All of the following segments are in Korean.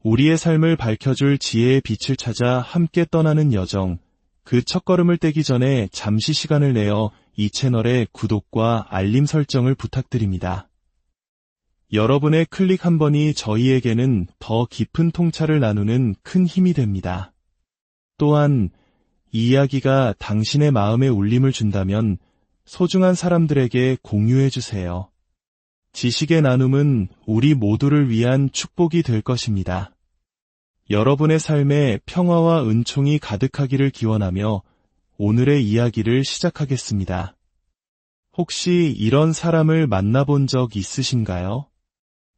우리의 삶을 밝혀줄 지혜의 빛을 찾아 함께 떠나는 여정, 그 첫걸음을 떼기 전에 잠시 시간을 내어 이 채널의 구독과 알림 설정을 부탁드립니다. 여러분의 클릭 한 번이 저희에게는 더 깊은 통찰을 나누는 큰 힘이 됩니다. 또한 이 이야기가 당신의 마음에 울림을 준다면 소중한 사람들에게 공유해주세요. 지식의 나눔은 우리 모두를 위한 축복이 될 것입니다. 여러분의 삶에 평화와 은총이 가득하기를 기원하며 오늘의 이야기를 시작하겠습니다. 혹시 이런 사람을 만나본 적 있으신가요?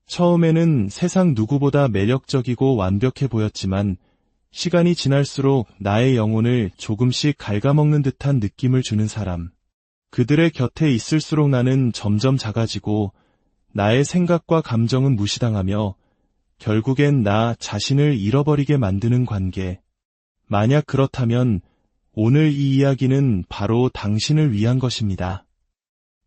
처음에는 세상 누구보다 매력적이고 완벽해 보였지만 시간이 지날수록 나의 영혼을 조금씩 갉아먹는 듯한 느낌을 주는 사람. 그들의 곁에 있을수록 나는 점점 작아지고 나의 생각과 감정은 무시당하며 결국엔 나 자신을 잃어버리게 만드는 관계. 만약 그렇다면 오늘 이 이야기는 바로 당신을 위한 것입니다.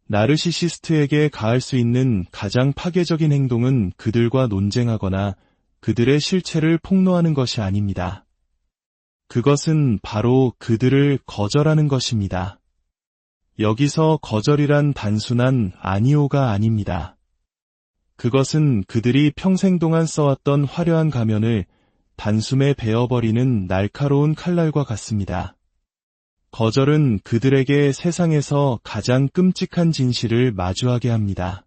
나르시시스트에게 가할 수 있는 가장 파괴적인 행동은 그들과 논쟁하거나 그들의 실체를 폭로하는 것이 아닙니다. 그것은 바로 그들을 거절하는 것입니다. 여기서 거절이란 단순한 아니오가 아닙니다. 그것은 그들이 평생 동안 써왔던 화려한 가면을 단숨에 베어버리는 날카로운 칼날과 같습니다. 거절은 그들에게 세상에서 가장 끔찍한 진실을 마주하게 합니다.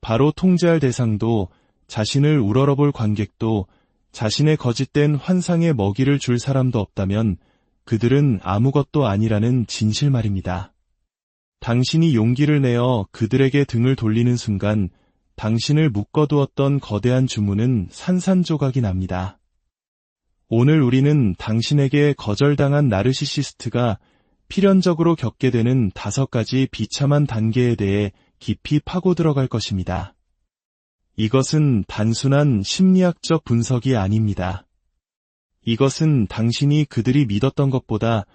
바로 통제할 대상도, 자신을 우러러볼 관객도, 자신의 거짓된 환상에 먹이를 줄 사람도 없다면 그들은 아무것도 아니라는 진실 말입니다. 당신이 용기를 내어 그들에게 등을 돌리는 순간 당신을 묶어두었던 거대한 주문은 산산조각이 납니다. 오늘 우리는 당신에게 거절당한 나르시시스트가 필연적으로 겪게 되는 5가지 비참한 단계에 대해 깊이 파고 들어갈 것입니다. 이것은 단순한 심리학적 분석이 아닙니다. 이것은 당신이 그들이 믿었던 것보다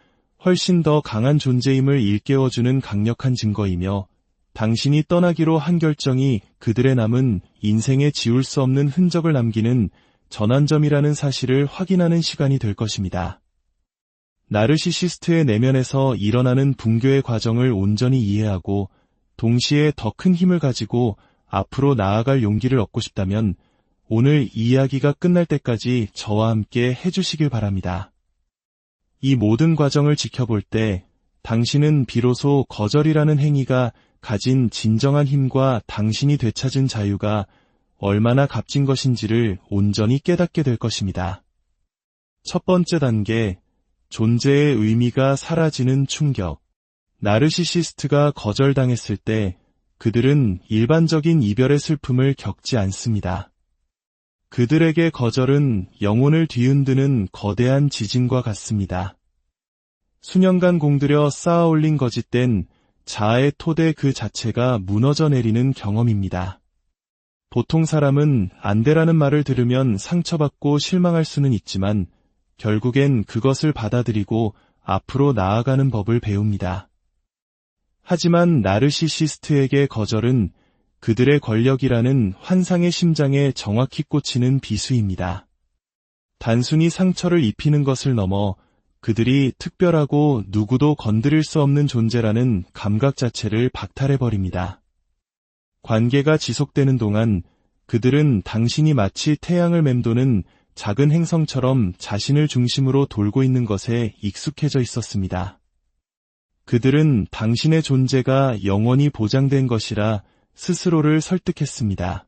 훨씬 더 강한 존재임을 일깨워주는 강력한 증거이며 당신이 떠나기로 한 결정이 그들의 남은 인생에 지울 수 없는 흔적을 남기는 전환점이라는 사실을 확인하는 시간이 될 것입니다. 나르시시스트의 내면에서 일어나는 붕괴의 과정을 온전히 이해하고 동시에 더 큰 힘을 가지고 앞으로 나아갈 용기를 얻고 싶다면 오늘 이 이야기가 끝날 때까지 저와 함께 해주시길 바랍니다. 이 모든 과정을 지켜볼 때 당신은 비로소 거절이라는 행위가 가진 진정한 힘과 당신이 되찾은 자유가 얼마나 값진 것인지를 온전히 깨닫게 될 것입니다. 첫 번째 단계, 존재의 의미가 사라지는 충격. 나르시시스트가 거절당했을 때 그들은 일반적인 이별의 슬픔을 겪지 않습니다. 그들에게 거절은 영혼을 뒤흔드는 거대한 지진과 같습니다. 수년간 공들여 쌓아올린 거짓된 자아의 토대 그 자체가 무너져 내리는 경험입니다. 보통 사람은 안 돼라는 말을 들으면 상처받고 실망할 수는 있지만 결국엔 그것을 받아들이고 앞으로 나아가는 법을 배웁니다. 하지만 나르시시스트에게 거절은 그들의 권력이라는 환상의 심장에 정확히 꽂히는 비수입니다. 단순히 상처를 입히는 것을 넘어 그들이 특별하고 누구도 건드릴 수 없는 존재라는 감각 자체를 박탈해버립니다. 관계가 지속되는 동안 그들은 당신이 마치 태양을 맴도는 작은 행성처럼 자신을 중심으로 돌고 있는 것에 익숙해져 있었습니다. 그들은 당신의 존재가 영원히 보장된 것이라 스스로를 설득했습니다.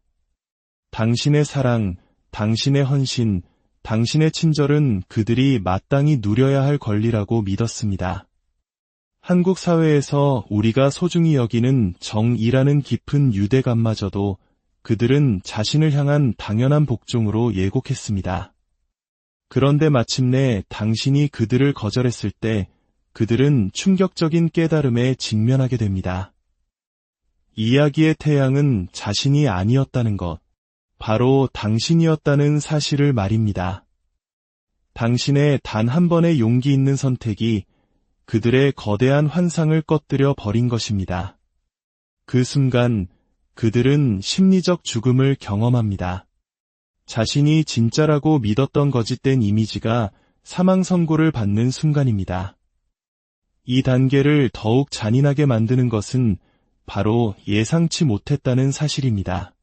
당신의 사랑, 당신의 헌신, 당신의 친절은 그들이 마땅히 누려야 할 권리라고 믿었습니다. 한국 사회에서 우리가 소중히 여기는 정의라는 깊은 유대감마저도 그들은 자신을 향한 당연한 복종으로 예곡했습니다. 그런데 마침내 당신이 그들을 거절했을 때 그들은 충격적인 깨달음에 직면하게 됩니다. 이야기의 태양은 자신이 아니었다는 것, 바로 당신이었다는 사실을 말입니다. 당신의 단 한 번의 용기 있는 선택이 그들의 거대한 환상을 꺼뜨려 버린 것입니다. 그 순간 그들은 심리적 죽음을 경험합니다. 자신이 진짜라고 믿었던 거짓된 이미지가 사망 선고를 받는 순간입니다. 이 단계를 더욱 잔인하게 만드는 것은 바로 예상치 못했다는 사실입니다.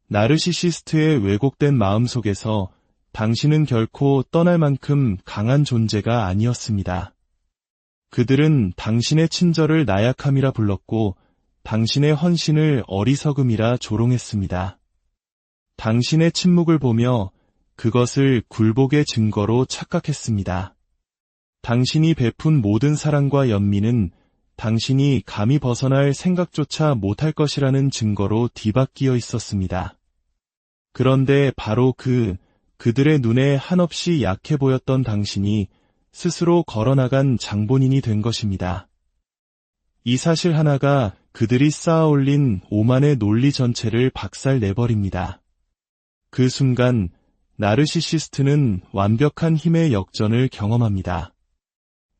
나르시시스트의 왜곡된 마음 속에서 당신은 결코 떠날 만큼 강한 존재가 아니었습니다. 그들은 당신의 친절을 나약함이라 불렀고 당신의 헌신을 어리석음이라 조롱했습니다. 당신의 침묵을 보며 그것을 굴복의 증거로 착각했습니다. 당신이 베푼 모든 사랑과 연민은 당신이 감히 벗어날 생각조차 못할 것이라는 증거로 뒤바뀌어 있었습니다. 그런데 바로 그들의 눈에 한없이 약해 보였던 당신이 스스로 걸어나간 장본인이 된 것입니다. 이 사실 하나가 그들이 쌓아올린 오만의 논리 전체를 박살내버립니다. 그 순간 나르시시스트는 완벽한 힘의 역전을 경험합니다.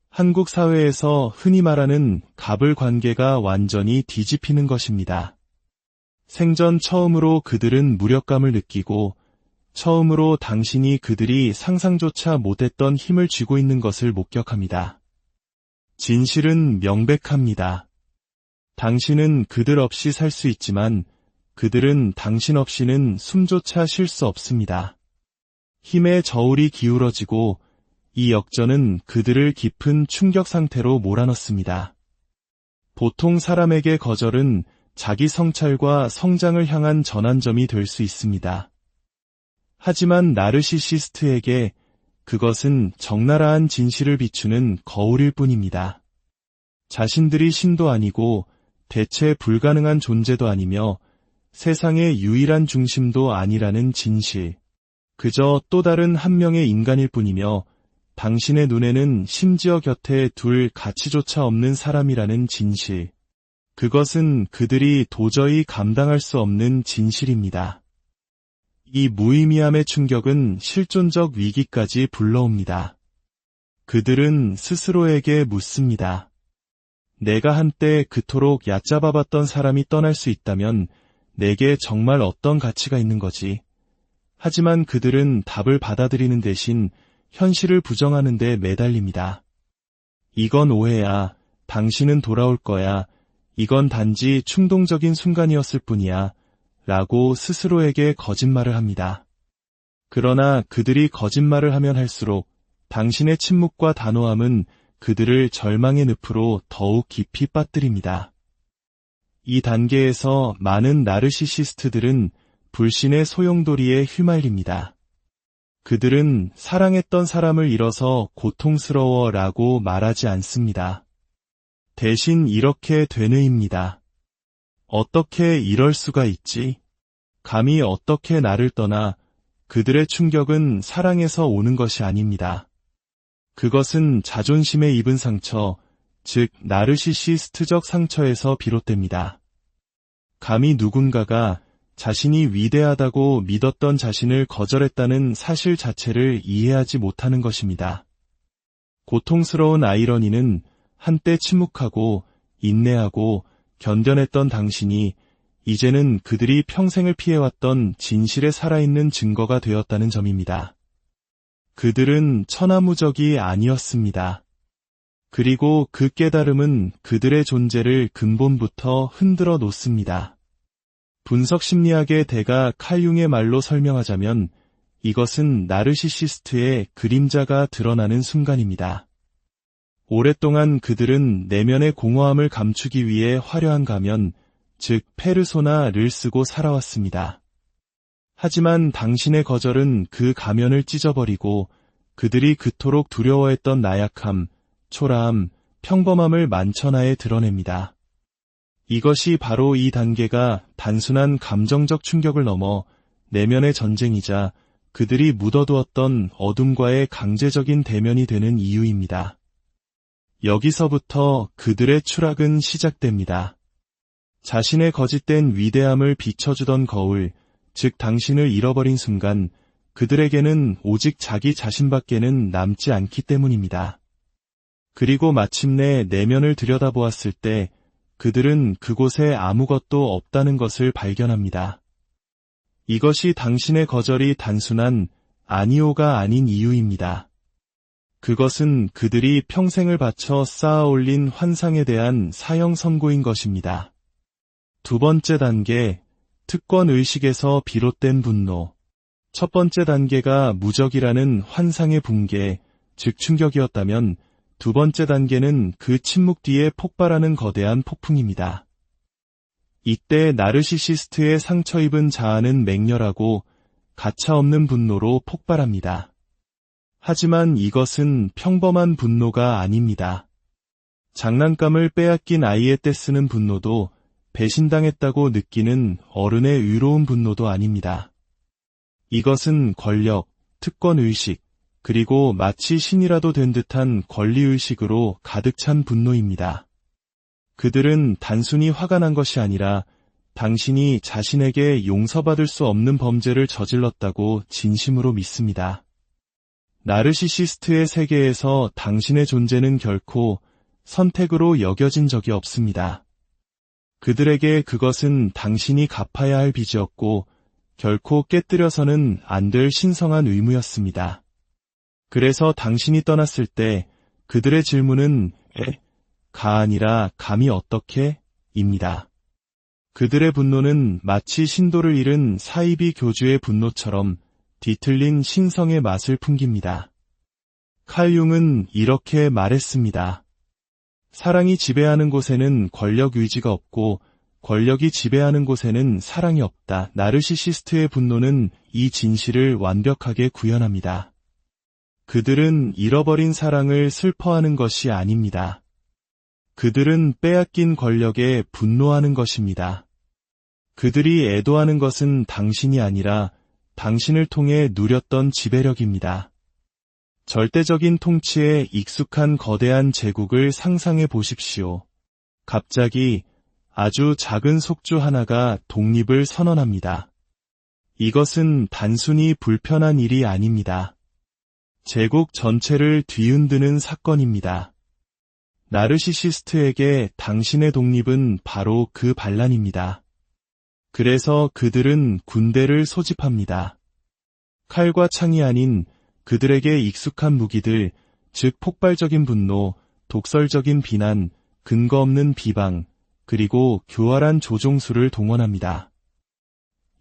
한국 사회에서 흔히 말하는 갑을 관계가 완전히 뒤집히는 것입니다. 생전 처음으로 그들은 무력감을 느끼고 처음으로 당신이 그들이 상상조차 못했던 힘을 쥐고 있는 것을 목격합니다. 진실은 명백합니다. 당신은 그들 없이 살 수 있지만 그들은 당신 없이는 숨조차 쉴 수 없습니다. 힘의 저울이 기울어지고 이 역전은 그들을 깊은 충격 상태로 몰아넣습니다. 보통 사람에게 거절은 자기 성찰과 성장을 향한 전환점이 될 수 있습니다. 하지만 나르시시스트에게 그것은 적나라한 진실을 비추는 거울일 뿐입니다. 자신들이 신도 아니고 대체 불가능한 존재도 아니며 세상의 유일한 중심도 아니라는 진실. 그저 또 다른 한 명의 인간일 뿐이며 당신의 눈에는 심지어 곁에 둘 가치조차 없는 사람이라는 진실. 그것은 그들이 도저히 감당할 수 없는 진실입니다. 이 무의미함의 충격은 실존적 위기까지 불러옵니다. 그들은 스스로에게 묻습니다. 내가 한때 그토록 얕잡아봤던 사람이 떠날 수 있다면 내게 정말 어떤 가치가 있는 거지? 하지만 그들은 답을 받아들이는 대신 현실을 부정하는 데 매달립니다. 이건 오해야. 당신은 돌아올 거야. 이건 단지 충동적인 순간이었을 뿐이야. 라고 스스로에게 거짓말을 합니다. 그러나 그들이 거짓말을 하면 할수록 당신의 침묵과 단호함은 그들을 절망의 늪으로 더욱 깊이 빠뜨립니다. 이 단계에서 많은 나르시시스트들은 불신의 소용돌이에 휘말립니다. 그들은 사랑했던 사람을 잃어서 고통스러워라고 말하지 않습니다. 대신 이렇게 되뇌입니다. 어떻게 이럴 수가 있지? 감히 어떻게 나를 떠나? 그들의 충격은 사랑에서 오는 것이 아닙니다. 그것은 자존심에 입은 상처, 즉 나르시시스트적 상처에서 비롯됩니다. 감히 누군가가 자신이 위대하다고 믿었던 자신을 거절했다는 사실 자체를 이해하지 못하는 것입니다. 고통스러운 아이러니는 한때 침묵하고 인내하고 견뎌냈던 당신이 이제는 그들이 평생을 피해왔던 진실에 살아있는 증거가 되었다는 점입니다. 그들은 천하무적이 아니었습니다. 그리고 그 깨달음은 그들의 존재를 근본부터 흔들어 놓습니다. 분석 심리학의 대가 칼융의 말로 설명하자면 이것은 나르시시스트의 그림자가 드러나는 순간입니다. 오랫동안 그들은 내면의 공허함을 감추기 위해 화려한 가면, 즉 페르소나를 쓰고 살아왔습니다. 하지만 당신의 거절은 그 가면을 찢어버리고 그들이 그토록 두려워했던 나약함, 초라함, 평범함을 만천하에 드러냅니다. 이것이 바로 이 단계가 단순한 감정적 충격을 넘어 내면의 전쟁이자 그들이 묻어두었던 어둠과의 강제적인 대면이 되는 이유입니다. 여기서부터 그들의 추락은 시작됩니다. 자신의 거짓된 위대함을 비춰주던 거울, 즉 당신을 잃어버린 순간 그들에게는 오직 자기 자신밖에는 남지 않기 때문입니다. 그리고 마침내 내면을 들여다보았을 때 그들은 그곳에 아무것도 없다는 것을 발견합니다. 이것이 당신의 거절이 단순한 아니오가 아닌 이유입니다. 그것은 그들이 평생을 바쳐 쌓아 올린 환상에 대한 사형 선고인 것입니다. 두 번째 단계, 특권 의식에서 비롯된 분노. 첫 번째 단계가 무적이라는 환상의 붕괴, 즉 충격이었다면 두 번째 단계는 그 침묵 뒤에 폭발하는 거대한 폭풍입니다. 이때 나르시시스트의 상처 입은 자아는 맹렬하고 가차없는 분노로 폭발합니다. 하지만 이것은 평범한 분노가 아닙니다. 장난감을 빼앗긴 아이의 떼쓰는 분노도 배신당했다고 느끼는 어른의 의로운 분노도 아닙니다. 이것은 권력, 특권의식, 그리고 마치 신이라도 된 듯한 권리의식으로 가득 찬 분노입니다. 그들은 단순히 화가 난 것이 아니라 당신이 자신에게 용서받을 수 없는 범죄를 저질렀다고 진심으로 믿습니다. 나르시시스트의 세계에서 당신의 존재는 결코 선택으로 여겨진 적이 없습니다. 그들에게 그것은 당신이 갚아야 할 빚이었고 결코 깨뜨려서는 안 될 신성한 의무였습니다. 그래서 당신이 떠났을 때 그들의 질문은 가 아니라 감히 어떻게? 입니다. 그들의 분노는 마치 신도를 잃은 사이비 교주의 분노처럼 뒤틀린 신성의 맛을 풍깁니다. 칼 융은 이렇게 말했습니다. 사랑이 지배하는 곳에는 권력 의지가 없고 권력이 지배하는 곳에는 사랑이 없다. 나르시시스트의 분노는 이 진실을 완벽하게 구현합니다. 그들은 잃어버린 사랑을 슬퍼하는 것이 아닙니다. 그들은 빼앗긴 권력에 분노하는 것입니다. 그들이 애도하는 것은 당신이 아니라 당신을 통해 누렸던 지배력입니다. 절대적인 통치에 익숙한 거대한 제국을 상상해 보십시오. 갑자기 아주 작은 속주 하나가 독립을 선언합니다. 이것은 단순히 불편한 일이 아닙니다. 제국 전체를 뒤흔드는 사건입니다. 나르시시스트에게 당신의 독립은 바로 그 반란입니다. 그래서 그들은 군대를 소집합니다. 칼과 창이 아닌 그들에게 익숙한 무기들, 즉 폭발적인 분노, 독설적인 비난, 근거 없는 비방, 그리고 교활한 조종수를 동원합니다.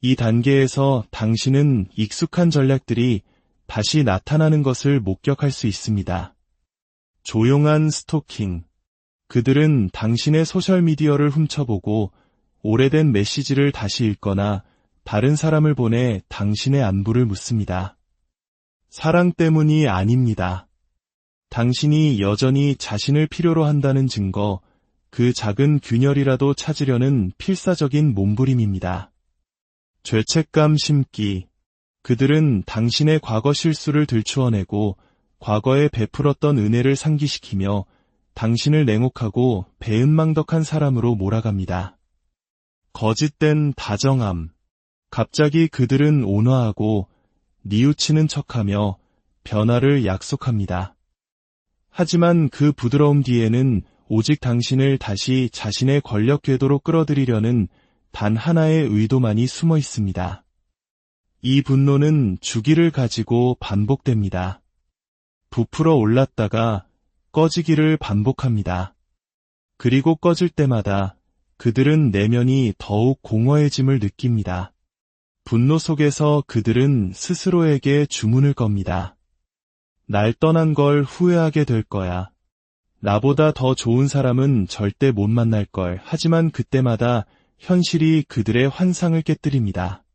이 단계에서 당신은 익숙한 전략들이 다시 나타나는 것을 목격할 수 있습니다. 조용한 스토킹. 그들은 당신의 소셜미디어를 훔쳐보고 오래된 메시지를 다시 읽거나 다른 사람을 보내 당신의 안부를 묻습니다. 사랑 때문이 아닙니다. 당신이 여전히 자신을 필요로 한다는 증거, 그 작은 균열이라도 찾으려는 필사적인 몸부림입니다. 죄책감 심기. 그들은 당신의 과거 실수를 들추어내고 과거에 베풀었던 은혜를 상기시키며 당신을 냉혹하고 배은망덕한 사람으로 몰아갑니다. 거짓된 다정함. 갑자기 그들은 온화하고 뉘우치는 척하며 변화를 약속합니다. 하지만 그 부드러움 뒤에는 오직 당신을 다시 자신의 권력 궤도로 끌어들이려는 단 하나의 의도만이 숨어 있습니다. 이 분노는 주기를 가지고 반복됩니다. 부풀어 올랐다가 꺼지기를 반복합니다. 그리고 꺼질 때마다 그들은 내면이 더욱 공허해짐을 느낍니다. 분노 속에서 그들은 스스로에게 주문을 겁니다. 날 떠난 걸 후회하게 될 거야. 나보다 더 좋은 사람은 절대 못 만날 걸. 하지만 그때마다 현실이 그들의 환상을 깨뜨립니다.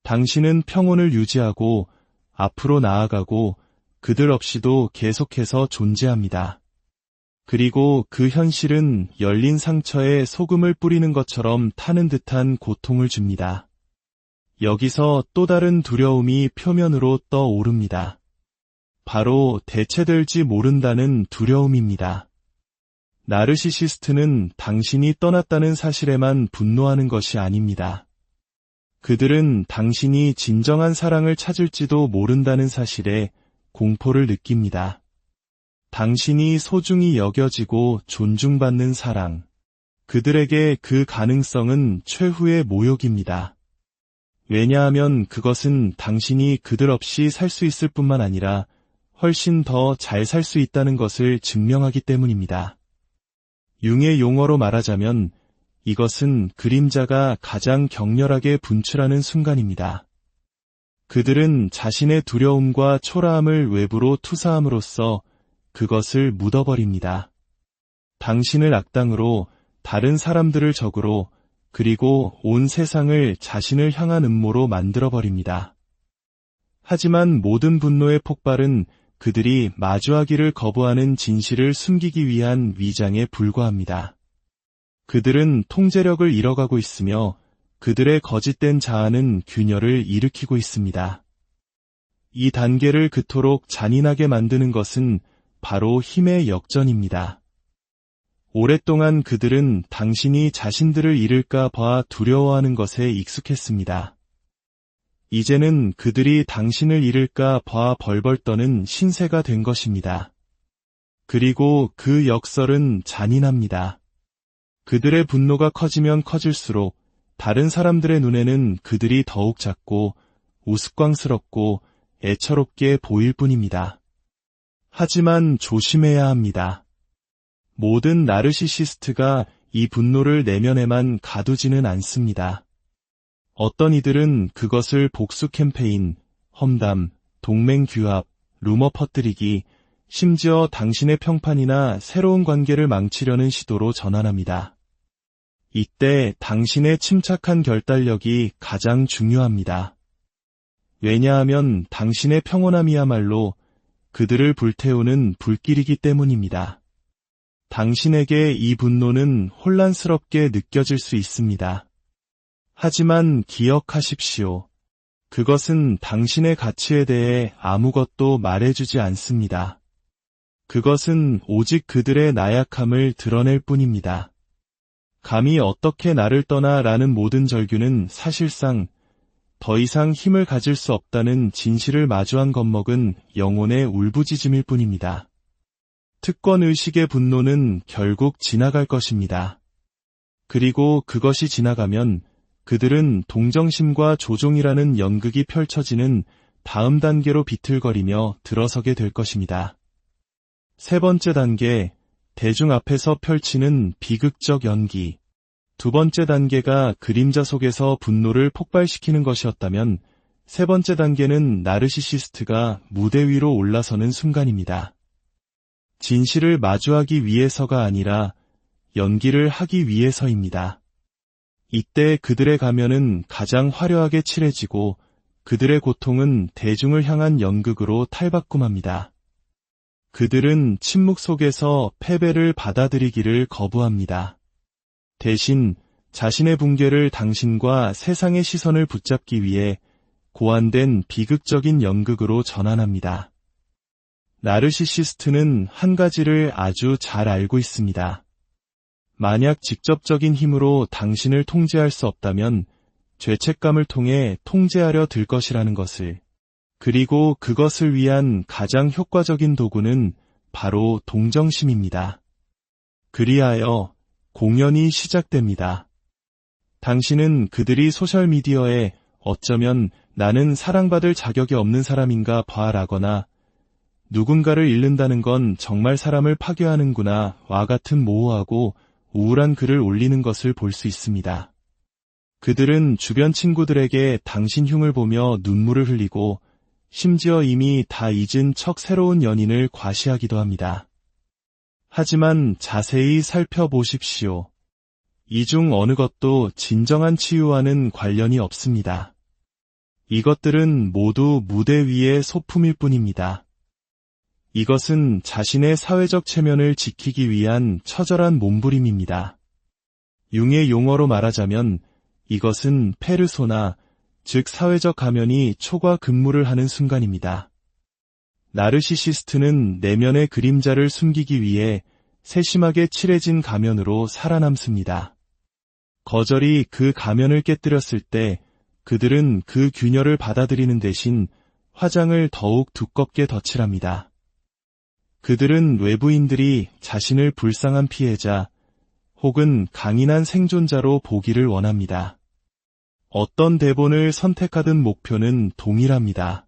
당신은 평온을 유지하고 앞으로 나아가고 그들 없이도 계속해서 존재합니다. 그리고 그 현실은 열린 상처에 소금을 뿌리는 것처럼 타는 듯한 고통을 줍니다. 여기서 또 다른 두려움이 표면으로 떠오릅니다. 바로 대체될지 모른다는 두려움입니다. 나르시시스트는 당신이 떠났다는 사실에만 분노하는 것이 아닙니다. 그들은 당신이 진정한 사랑을 찾을지도 모른다는 사실에 공포를 느낍니다. 당신이 소중히 여겨지고 존중받는 사랑. 그들에게 그 가능성은 최후의 모욕입니다. 왜냐하면 그것은 당신이 그들 없이 살 수 있을 뿐만 아니라 훨씬 더 잘 살 수 있다는 것을 증명하기 때문입니다. 융의 용어로 말하자면 이것은 그림자가 가장 격렬하게 분출하는 순간입니다. 그들은 자신의 두려움과 초라함을 외부로 투사함으로써 그것을 묻어버립니다. 당신을 악당으로, 다른 사람들을 적으로, 그리고 온 세상을 자신을 향한 음모로 만들어버립니다. 하지만 모든 분노의 폭발은 그들이 마주하기를 거부하는 진실을 숨기기 위한 위장에 불과합니다. 그들은 통제력을 잃어가고 있으며 그들의 거짓된 자아는 균열을 일으키고 있습니다. 이 단계를 그토록 잔인하게 만드는 것은 바로 힘의 역전입니다. 오랫동안 그들은 당신이 자신들을 잃을까 봐 두려워하는 것에 익숙했습니다. 이제는 그들이 당신을 잃을까 봐 벌벌 떠는 신세가 된 것입니다. 그리고 그 역설은 잔인합니다. 그들의 분노가 커지면 커질수록 다른 사람들의 눈에는 그들이 더욱 작고 우스꽝스럽고 애처롭게 보일 뿐입니다. 하지만 조심해야 합니다. 모든 나르시시스트가 이 분노를 내면에만 가두지는 않습니다. 어떤 이들은 그것을 복수 캠페인, 험담, 동맹 규합, 루머 퍼뜨리기, 심지어 당신의 평판이나 새로운 관계를 망치려는 시도로 전환합니다. 이때 당신의 침착한 결단력이 가장 중요합니다. 왜냐하면 당신의 평온함이야말로 그들을 불태우는 불길이기 때문입니다. 당신에게 이 분노는 혼란스럽게 느껴질 수 있습니다. 하지만 기억하십시오. 그것은 당신의 가치에 대해 아무것도 말해주지 않습니다. 그것은 오직 그들의 나약함을 드러낼 뿐입니다. 감히 어떻게 나를 떠나 라는 모든 절규는 사실상 더 이상 힘을 가질 수 없다는 진실을 마주한 겁먹은 영혼의 울부짖음일 뿐입니다. 특권의식의 분노는 결국 지나갈 것입니다. 그리고 그것이 지나가면 그들은 동정심과 조종이라는 연극이 펼쳐지는 다음 단계로 비틀거리며 들어서게 될 것입니다. 세 번째 단계, 대중 앞에서 펼치는 비극적 연기. 두 번째 단계가 그림자 속에서 분노를 폭발시키는 것이었다면 세 번째 단계는 나르시시스트가 무대 위로 올라서는 순간입니다. 진실을 마주하기 위해서가 아니라 연기를 하기 위해서입니다. 이때 그들의 가면은 가장 화려하게 칠해지고 그들의 고통은 대중을 향한 연극으로 탈바꿈합니다. 그들은 침묵 속에서 패배를 받아들이기를 거부합니다. 대신 자신의 붕괴를 당신과 세상의 시선을 붙잡기 위해 고안된 비극적인 연극으로 전환합니다. 나르시시스트는 한 가지를 아주 잘 알고 있습니다. 만약 직접적인 힘으로 당신을 통제할 수 없다면 죄책감을 통해 통제하려 들 것이라는 것을, 그리고 그것을 위한 가장 효과적인 도구는 바로 동정심입니다. 그리하여 공연이 시작됩니다. 당신은 그들이 소셜미디어에 어쩌면 나는 사랑받을 자격이 없는 사람인가 봐라거나 누군가를 잃는다는 건 정말 사람을 파괴하는구나 와 같은 모호하고 우울한 글을 올리는 것을 볼 수 있습니다. 그들은 주변 친구들에게 당신 흉을 보며 눈물을 흘리고 심지어 이미 다 잊은 척 새로운 연인을 과시하기도 합니다. 하지만 자세히 살펴보십시오. 이 중 어느 것도 진정한 치유와는 관련이 없습니다. 이것들은 모두 무대 위의 소품일 뿐입니다. 이것은 자신의 사회적 체면을 지키기 위한 처절한 몸부림입니다. 융의 용어로 말하자면 이것은 페르소나, 즉 사회적 가면이 초과 근무를 하는 순간입니다. 나르시시스트는 내면의 그림자를 숨기기 위해 세심하게 칠해진 가면으로 살아남습니다. 거절이 그 가면을 깨뜨렸을 때 그들은 그 균열을 받아들이는 대신 화장을 더욱 두껍게 덧칠합니다. 그들은 외부인들이 자신을 불쌍한 피해자 혹은 강인한 생존자로 보기를 원합니다. 어떤 대본을 선택하든 목표는 동일합니다.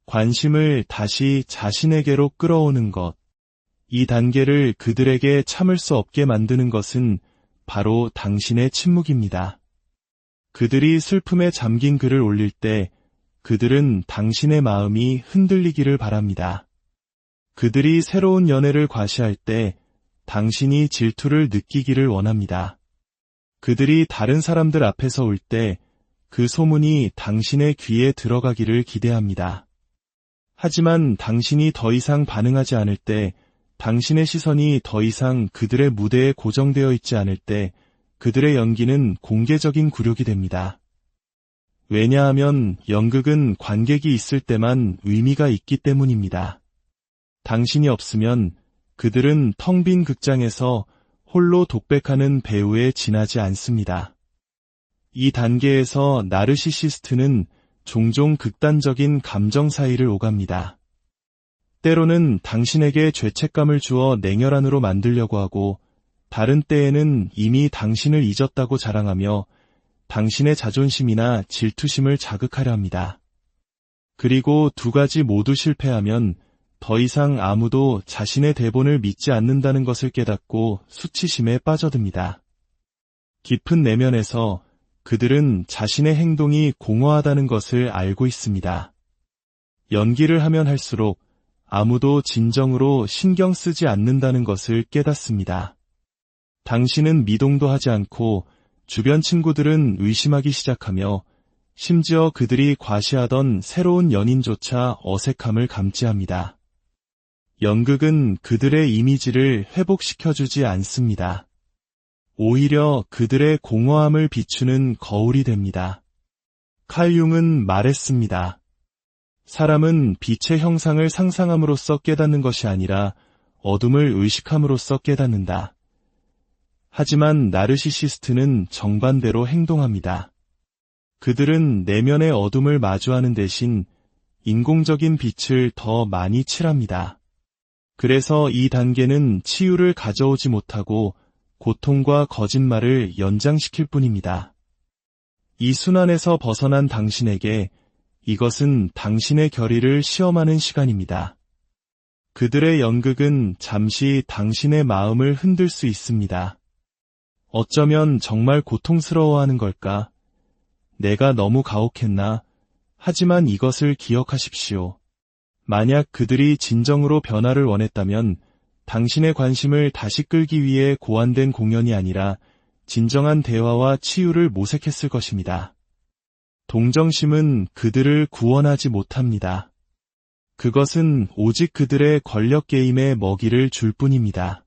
관심을 다시 자신에게로 끌어오는 것. 이 단계를 그들에게 참을 수 없게 만드는 것은 바로 당신의 침묵입니다. 그들이 슬픔에 잠긴 글을 올릴 때 그들은 당신의 마음이 흔들리기를 바랍니다. 그들이 새로운 연애를 과시할 때 당신이 질투를 느끼기를 원합니다. 그들이 다른 사람들 앞에서 울 때 그 소문이 당신의 귀에 들어가기를 기대합니다. 하지만 당신이 더 이상 반응하지 않을 때, 당신의 시선이 더 이상 그들의 무대에 고정되어 있지 않을 때 그들의 연기는 공개적인 굴욕이 됩니다. 왜냐하면 연극은 관객이 있을 때만 의미가 있기 때문입니다. 당신이 없으면 그들은 텅 빈 극장에서 홀로 독백하는 배우에 지나지 않습니다. 이 단계에서 나르시시스트는 종종 극단적인 감정 사이를 오갑니다. 때로는 당신에게 죄책감을 주어 냉혈한으로 만들려고 하고, 다른 때에는 이미 당신을 잊었다고 자랑하며 당신의 자존심이나 질투심을 자극하려 합니다. 그리고 두 가지 모두 실패하면 더 이상 아무도 자신의 대본을 믿지 않는다는 것을 깨닫고 수치심에 빠져듭니다. 깊은 내면에서 그들은 자신의 행동이 공허하다는 것을 알고 있습니다. 연기를 하면 할수록 아무도 진정으로 신경 쓰지 않는다는 것을 깨닫습니다. 당신은 미동도 하지 않고 주변 친구들은 의심하기 시작하며 심지어 그들이 과시하던 새로운 연인조차 어색함을 감지합니다. 연극은 그들의 이미지를 회복시켜주지 않습니다. 오히려 그들의 공허함을 비추는 거울이 됩니다. 칼 융은 말했습니다. 사람은 빛의 형상을 상상함으로써 깨닫는 것이 아니라 어둠을 의식함으로써 깨닫는다. 하지만 나르시시스트는 정반대로 행동합니다. 그들은 내면의 어둠을 마주하는 대신 인공적인 빛을 더 많이 칠합니다. 그래서 이 단계는 치유를 가져오지 못하고 고통과 거짓말을 연장시킬 뿐입니다. 이 순환에서 벗어난 당신에게 이것은 당신의 결의를 시험하는 시간입니다. 그들의 연극은 잠시 당신의 마음을 흔들 수 있습니다. 어쩌면 정말 고통스러워하는 걸까? 내가 너무 가혹했나? 하지만 이것을 기억하십시오. 만약 그들이 진정으로 변화를 원했다면 당신의 관심을 다시 끌기 위해 고안된 공연이 아니라 진정한 대화와 치유를 모색했을 것입니다. 동정심은 그들을 구원하지 못합니다. 그것은 오직 그들의 권력 게임에 먹이를 줄 뿐입니다.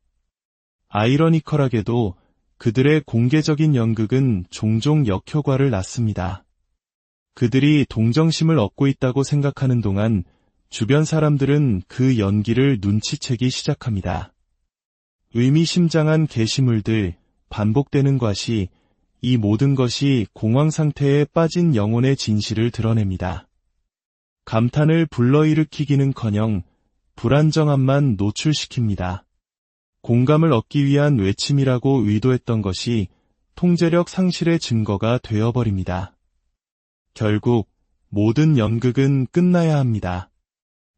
아이러니컬하게도 그들의 공개적인 연극은 종종 역효과를 낳습니다. 그들이 동정심을 얻고 있다고 생각하는 동안 주변 사람들은 그 연기를 눈치채기 시작합니다. 의미심장한 게시물들, 반복되는 과시, 이 모든 것이 공황 상태에 빠진 영혼의 진실을 드러냅니다. 감탄을 불러일으키기는커녕 불안정함만 노출시킵니다. 공감을 얻기 위한 외침이라고 의도했던 것이 통제력 상실의 증거가 되어버립니다. 결국 모든 연극은 끝나야 합니다.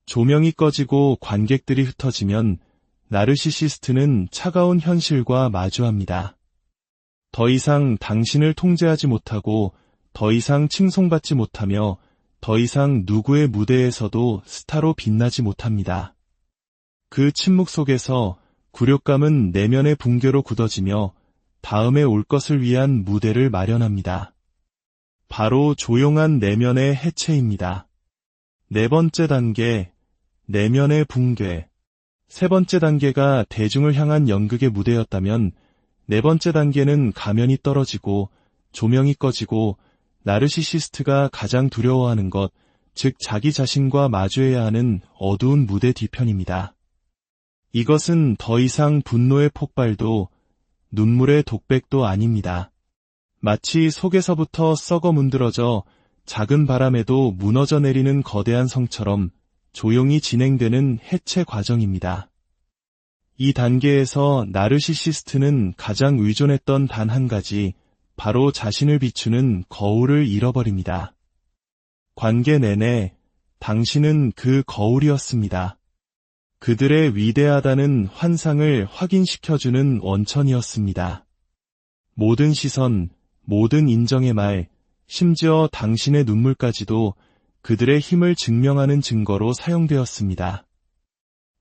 조명이 꺼지고 관객들이 흩어지면 나르시시스트는 차가운 현실과 마주합니다. 더 이상 당신을 통제하지 못하고 더 이상 칭송받지 못하며 더 이상 누구의 무대에서도 스타로 빛나지 못합니다. 그 침묵 속에서 굴욕감은 내면의 붕괴로 굳어지며 다음에 올 것을 위한 무대를 마련합니다. 바로 조용한 내면의 해체입니다. 네 번째 단계, 내면의 붕괴. 세 번째 단계가 대중을 향한 연극의 무대였다면 네 번째 단계는 가면이 떨어지고 조명이 꺼지고 나르시시스트가 가장 두려워하는 것, 즉 자기 자신과 마주해야 하는 어두운 무대 뒤편입니다. 이것은 더 이상 분노의 폭발도 눈물의 독백도 아닙니다. 마치 속에서부터 썩어 문드러져 작은 바람에도 무너져 내리는 거대한 성처럼 조용히 진행되는 해체 과정입니다. 이 단계에서 나르시시스트는 가장 의존했던 단 한 가지, 바로 자신을 비추는 거울을 잃어버립니다. 관계 내내 당신은 그 거울이었습니다. 그들의 위대하다는 환상을 확인시켜주는 원천이었습니다. 모든 시선, 모든 인정의 말, 심지어 당신의 눈물까지도 그들의 힘을 증명하는 증거로 사용되었습니다.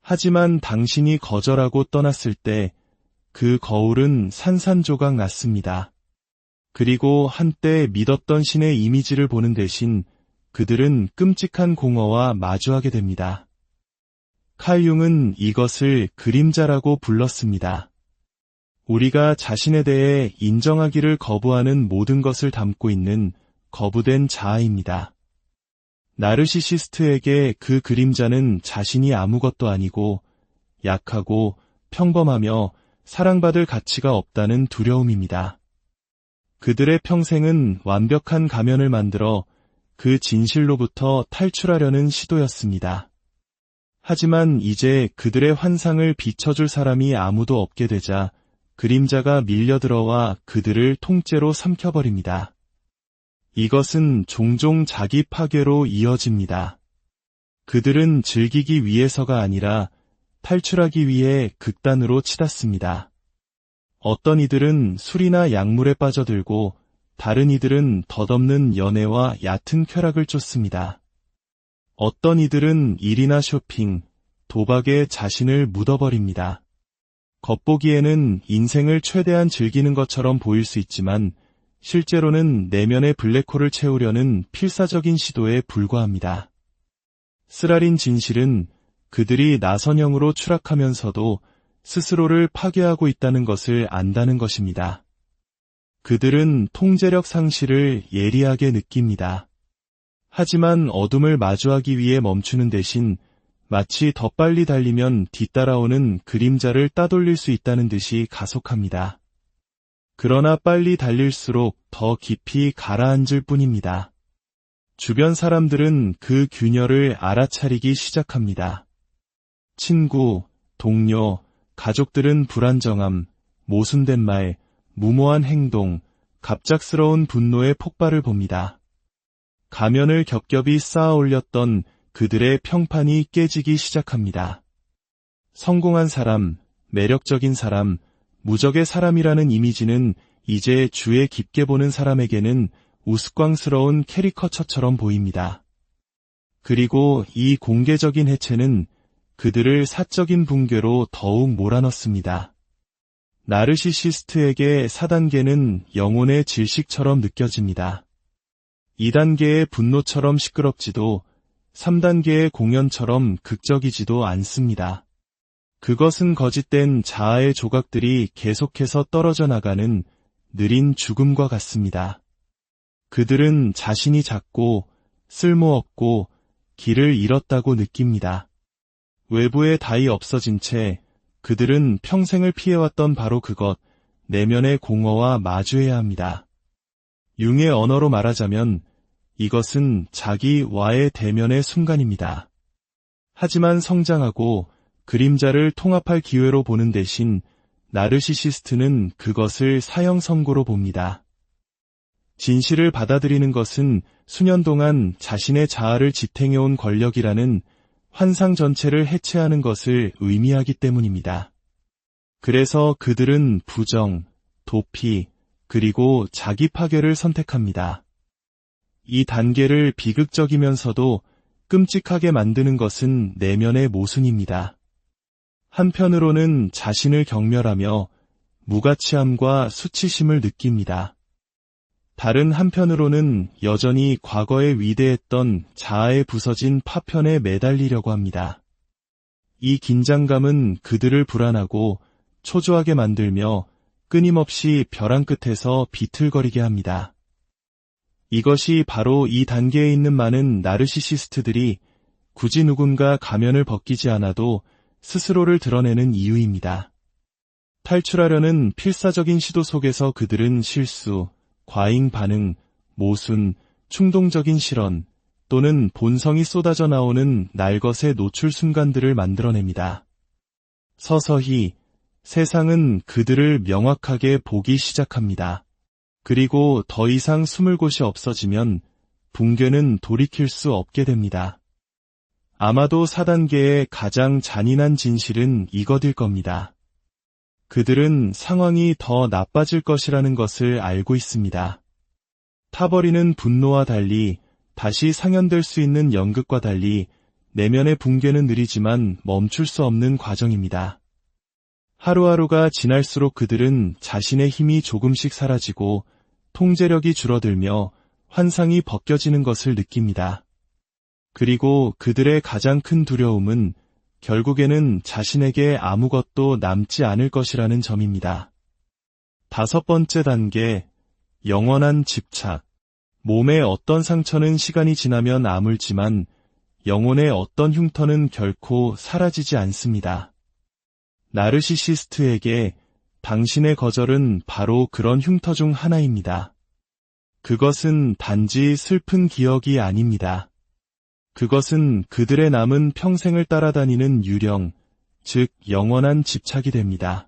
하지만 당신이 거절하고 떠났을 때 그 거울은 산산조각 났습니다. 그리고 한때 믿었던 신의 이미지를 보는 대신 그들은 끔찍한 공허와 마주하게 됩니다. 칼 융은 이것을 그림자라고 불렀습니다. 우리가 자신에 대해 인정하기를 거부하는 모든 것을 담고 있는 거부된 자아입니다. 나르시시스트에게 그 그림자는 자신이 아무것도 아니고 약하고 평범하며 사랑받을 가치가 없다는 두려움입니다. 그들의 평생은 완벽한 가면을 만들어 그 진실로부터 탈출하려는 시도였습니다. 하지만 이제 그들의 환상을 비춰줄 사람이 아무도 없게 되자 그림자가 밀려들어와 그들을 통째로 삼켜버립니다. 이것은 종종 자기 파괴로 이어집니다. 그들은 즐기기 위해서가 아니라 탈출하기 위해 극단으로 치닫습니다. 어떤 이들은 술이나 약물에 빠져들고 다른 이들은 덧없는 연애와 얕은 쾌락을 쫓습니다. 어떤 이들은 일이나 쇼핑, 도박에 자신을 묻어버립니다. 겉보기에는 인생을 최대한 즐기는 것처럼 보일 수 있지만 실제로는 내면의 블랙홀을 채우려는 필사적인 시도에 불과합니다. 쓰라린 진실은 그들이 나선형으로 추락하면서도 스스로를 파괴하고 있다는 것을 안다는 것입니다. 그들은 통제력 상실을 예리하게 느낍니다. 하지만 어둠을 마주하기 위해 멈추는 대신 마치 더 빨리 달리면 뒤따라오는 그림자를 따돌릴 수 있다는 듯이 가속합니다. 그러나 빨리 달릴수록 더 깊이 가라앉을 뿐입니다. 주변 사람들은 그 균열을 알아차리기 시작합니다. 친구, 동료, 가족들은 불안정함, 모순된 말, 무모한 행동, 갑작스러운 분노의 폭발을 봅니다. 가면을 겹겹이 쌓아 올렸던 그들의 평판이 깨지기 시작합니다. 성공한 사람, 매력적인 사람, 무적의 사람이라는 이미지는 이제 주의 깊게 보는 사람에게는 우스꽝스러운 캐리커처처럼 보입니다. 그리고 이 공개적인 해체는 그들을 사적인 붕괴로 더욱 몰아넣습니다. 나르시시스트에게 4단계는 영혼의 질식처럼 느껴집니다. 2단계의 분노처럼 시끄럽지도 3단계의 공연처럼 극적이지도 않습니다. 그것은 거짓된 자아의 조각들이 계속해서 떨어져 나가는 느린 죽음과 같습니다. 그들은 자신이 작고 쓸모없고 길을 잃었다고 느낍니다. 외부의 다이 없어진 채 그들은 평생을 피해왔던 바로 그것, 내면의 공허와 마주해야 합니다. 융의 언어로 말하자면 이것은 자기와의 대면의 순간입니다. 하지만 성장하고 그림자를 통합할 기회로 보는 대신 나르시시스트는 그것을 사형 선고로 봅니다. 진실을 받아들이는 것은 수년 동안 자신의 자아를 지탱해온 권력이라는 환상 전체를 해체하는 것을 의미하기 때문입니다. 그래서 그들은 부정, 도피, 그리고 자기 파괴를 선택합니다. 이 단계를 비극적이면서도 끔찍하게 만드는 것은 내면의 모순입니다. 한편으로는 자신을 경멸하며 무가치함과 수치심을 느낍니다. 다른 한편으로는 여전히 과거에 위대했던 자아의 부서진 파편에 매달리려고 합니다. 이 긴장감은 그들을 불안하고 초조하게 만들며 끊임없이 벼랑 끝에서 비틀거리게 합니다. 이것이 바로 이 단계에 있는 많은 나르시시스트들이 굳이 누군가 가면을 벗기지 않아도 스스로를 드러내는 이유입니다. 탈출하려는 필사적인 시도 속에서 그들은 실수, 과잉 반응, 모순, 충동적인 실언 또는 본성이 쏟아져 나오는 날것의 노출 순간들을 만들어냅니다. 서서히 세상은 그들을 명확하게 보기 시작합니다. 그리고 더 이상 숨을 곳이 없어지면 붕괴는 돌이킬 수 없게 됩니다. 아마도 4단계의 가장 잔인한 진실은 이것일 겁니다. 그들은 상황이 더 나빠질 것이라는 것을 알고 있습니다. 타버리는 분노와 달리 다시 상연될 수 있는 연극과 달리 내면의 붕괴는 느리지만 멈출 수 없는 과정입니다. 하루하루가 지날수록 그들은 자신의 힘이 조금씩 사라지고 통제력이 줄어들며 환상이 벗겨지는 것을 느낍니다. 그리고 그들의 가장 큰 두려움은 결국에는 자신에게 아무것도 남지 않을 것이라는 점입니다. 5번째 단계, 영원한 집착. 몸의 어떤 상처는 시간이 지나면 아물지만 영혼의 어떤 흉터는 결코 사라지지 않습니다. 나르시시스트에게 당신의 거절은 바로 그런 흉터 중 하나입니다. 그것은 단지 슬픈 기억이 아닙니다. 그것은 그들의 남은 평생을 따라다니는 유령, 즉 영원한 집착이 됩니다.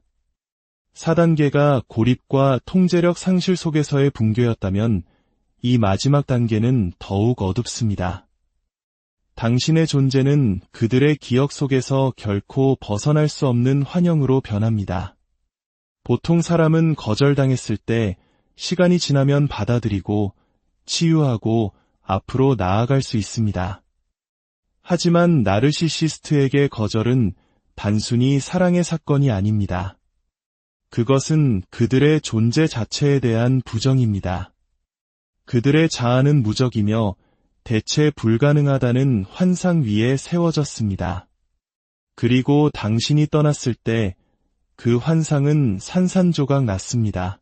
4단계가 고립과 통제력 상실 속에서의 붕괴였다면 이 마지막 단계는 더욱 어둡습니다. 당신의 존재는 그들의 기억 속에서 결코 벗어날 수 없는 환영으로 변합니다. 보통 사람은 거절당했을 때 시간이 지나면 받아들이고 치유하고 앞으로 나아갈 수 있습니다. 하지만 나르시시스트에게 거절은 단순히 사랑의 사건이 아닙니다. 그것은 그들의 존재 자체에 대한 부정입니다. 그들의 자아는 무적이며 대체 불가능하다는 환상 위에 세워졌습니다. 그리고 당신이 떠났을 때 그 환상은 산산조각 났습니다.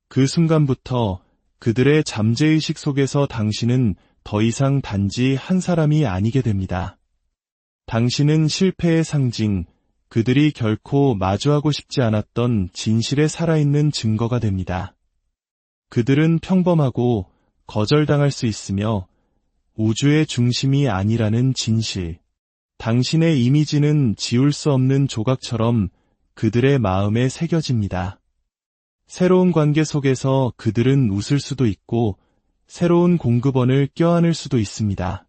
그 순간부터 그들의 잠재의식 속에서 당신은 더 이상 단지 한 사람이 아니게 됩니다. 당신은 실패의 상징, 그들이 결코 마주하고 싶지 않았던 진실에 살아있는 증거가 됩니다. 그들은 평범하고 거절당할 수 있으며 우주의 중심이 아니라는 진실, 당신의 이미지는 지울 수 없는 조각처럼 그들의 마음에 새겨집니다. 새로운 관계 속에서 그들은 웃을 수도 있고 새로운 공급원을 껴안을 수도 있습니다.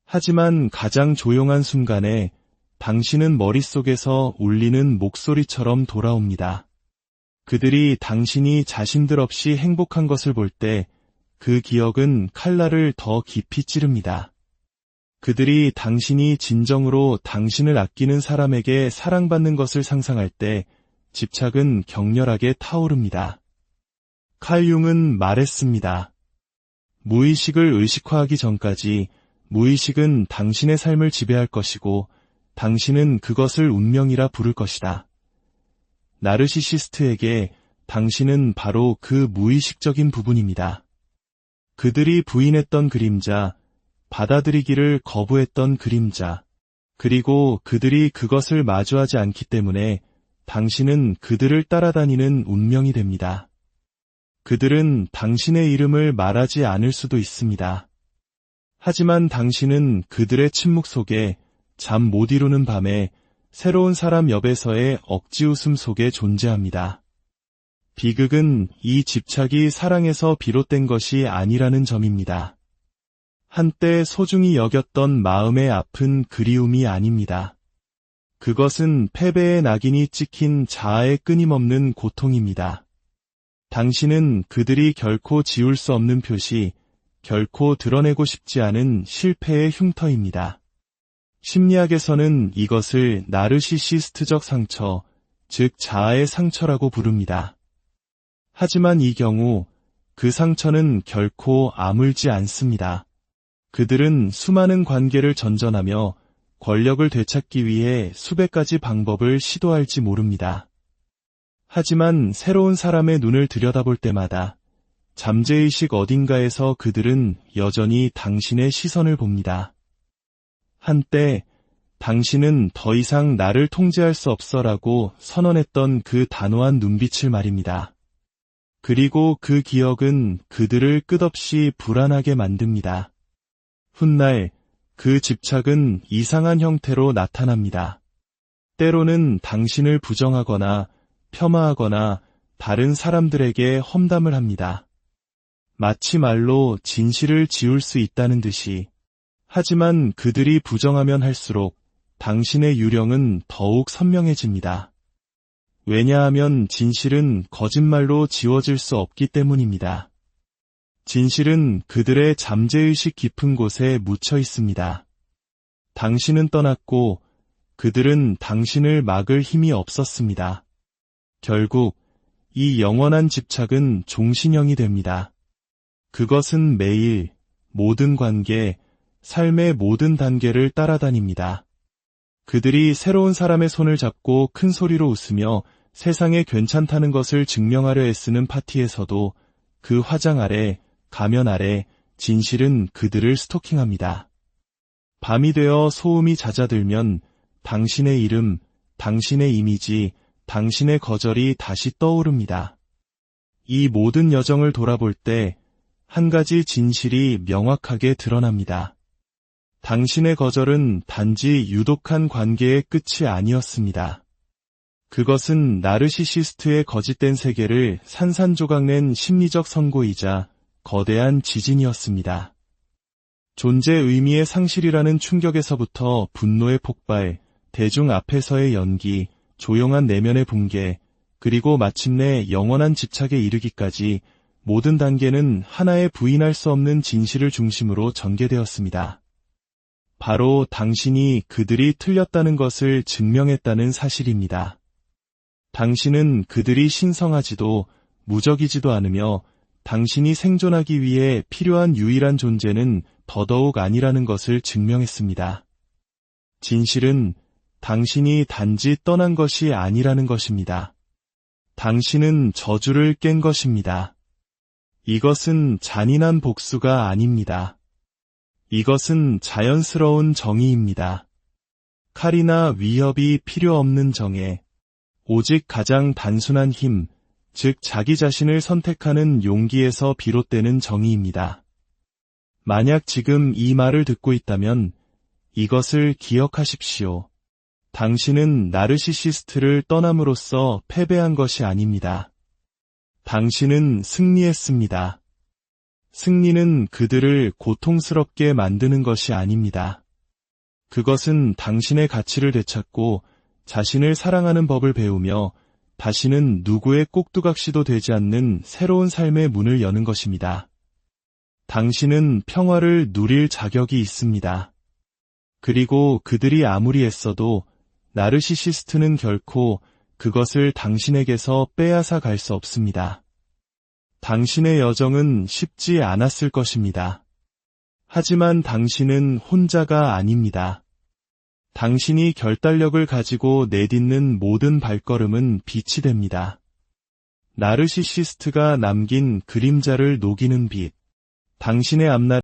하지만 가장 조용한 순간에 당신은 머릿속에서 울리는 목소리처럼 돌아옵니다. 그들이 당신이 자신들 없이 행복한 것을 볼 때 그 기억은 칼날을 더 깊이 찌릅니다. 그들이 당신이 진정으로 당신을 아끼는 사람에게 사랑받는 것을 상상할 때 집착은 격렬하게 타오릅니다. 칼 융은 말했습니다. 무의식을 의식화하기 전까지 무의식은 당신의 삶을 지배할 것이고 당신은 그것을 운명이라 부를 것이다. 나르시시스트에게 당신은 바로 그 무의식적인 부분입니다. 그들이 부인했던 그림자, 받아들이기를 거부했던 그림자, 그리고 그들이 그것을 마주하지 않기 때문에 당신은 그들을 따라다니는 운명이 됩니다. 그들은 당신의 이름을 말하지 않을 수도 있습니다. 하지만 당신은 그들의 침묵 속에 잠 못 이루는 밤에 새로운 사람 옆에서의 억지 웃음 속에 존재합니다. 비극은 이 집착이 사랑에서 비롯된 것이 아니라는 점입니다. 한때 소중히 여겼던 마음의 아픈 그리움이 아닙니다. 그것은 패배의 낙인이 찍힌 자아의 끊임없는 고통입니다. 당신은 그들이 결코 지울 수 없는 표시, 결코 드러내고 싶지 않은 실패의 흉터입니다. 심리학에서는 이것을 나르시시스트적 상처, 즉 자아의 상처라고 부릅니다. 하지만 이 경우 그 상처는 결코 아물지 않습니다. 그들은 수많은 관계를 전전하며 권력을 되찾기 위해 수백 가지 방법을 시도할지 모릅니다. 하지만 새로운 사람의 눈을 들여다볼 때마다 잠재의식 어딘가에서 그들은 여전히 당신의 시선을 봅니다. 한때 당신은 더 이상 나를 통제할 수 없어라고 선언했던 그 단호한 눈빛을 말입니다. 그리고 그 기억은 그들을 끝없이 불안하게 만듭니다. 훗날 그 집착은 이상한 형태로 나타납니다. 때로는 당신을 부정하거나 폄하하거나 다른 사람들에게 험담을 합니다. 마치 말로 진실을 지울 수 있다는 듯이. 하지만 그들이 부정하면 할수록 당신의 유령은 더욱 선명해집니다. 왜냐하면 진실은 거짓말로 지워질 수 없기 때문입니다. 진실은 그들의 잠재의식 깊은 곳에 묻혀 있습니다. 당신은 떠났고 그들은 당신을 막을 힘이 없었습니다. 결국 이 영원한 집착은 종신형이 됩니다. 그것은 매일 모든 관계, 삶의 모든 단계를 따라다닙니다. 그들이 새로운 사람의 손을 잡고 큰 소리로 웃으며 세상에 괜찮다는 것을 증명하려 애쓰는 파티에서도 그 화장 아래, 가면 아래 진실은 그들을 스토킹합니다. 밤이 되어 소음이 잦아들면 당신의 이름, 당신의 이미지, 당신의 거절이 다시 떠오릅니다. 이 모든 여정을 돌아볼 때 한 가지 진실이 명확하게 드러납니다. 당신의 거절은 단지 유독한 관계의 끝이 아니었습니다. 그것은 나르시시스트의 거짓된 세계를 산산조각낸 심리적 선고이자 거대한 지진이었습니다. 존재 의미의 상실이라는 충격에서부터 분노의 폭발, 대중 앞에서의 연기, 조용한 내면의 붕괴, 그리고 마침내 영원한 집착에 이르기까지 모든 단계는 하나의 부인할 수 없는 진실을 중심으로 전개되었습니다. 바로 당신이 그들이 틀렸다는 것을 증명했다는 사실입니다. 당신은 그들이 신성하지도 무적이지도 않으며 당신이 생존하기 위해 필요한 유일한 존재는 더더욱 아니라는 것을 증명했습니다. 진실은 당신이 단지 떠난 것이 아니라는 것입니다. 당신은 저주를 깬 것입니다. 이것은 잔인한 복수가 아닙니다. 이것은 자연스러운 정의입니다. 칼이나 위협이 필요 없는 정의, 오직 가장 단순한 힘, 즉 자기 자신을 선택하는 용기에서 비롯되는 정의입니다. 만약 지금 이 말을 듣고 있다면 이것을 기억하십시오. 당신은 나르시시스트를 떠남으로써 패배한 것이 아닙니다. 당신은 승리했습니다. 승리는 그들을 고통스럽게 만드는 것이 아닙니다. 그것은 당신의 가치를 되찾고 자신을 사랑하는 법을 배우며 다시는 누구의 꼭두각시도 되지 않는 새로운 삶의 문을 여는 것입니다. 당신은 평화를 누릴 자격이 있습니다. 그리고 그들이 아무리 애써도 나르시시스트는 결코 그것을 당신에게서 빼앗아 갈 수 없습니다. 당신의 여정은 쉽지 않았을 것입니다. 하지만 당신은 혼자가 아닙니다. 당신이 결단력을 가지고 내딛는 모든 발걸음은 빛이 됩니다. 나르시시스트가 남긴 그림자를 녹이는 빛, 당신의 앞날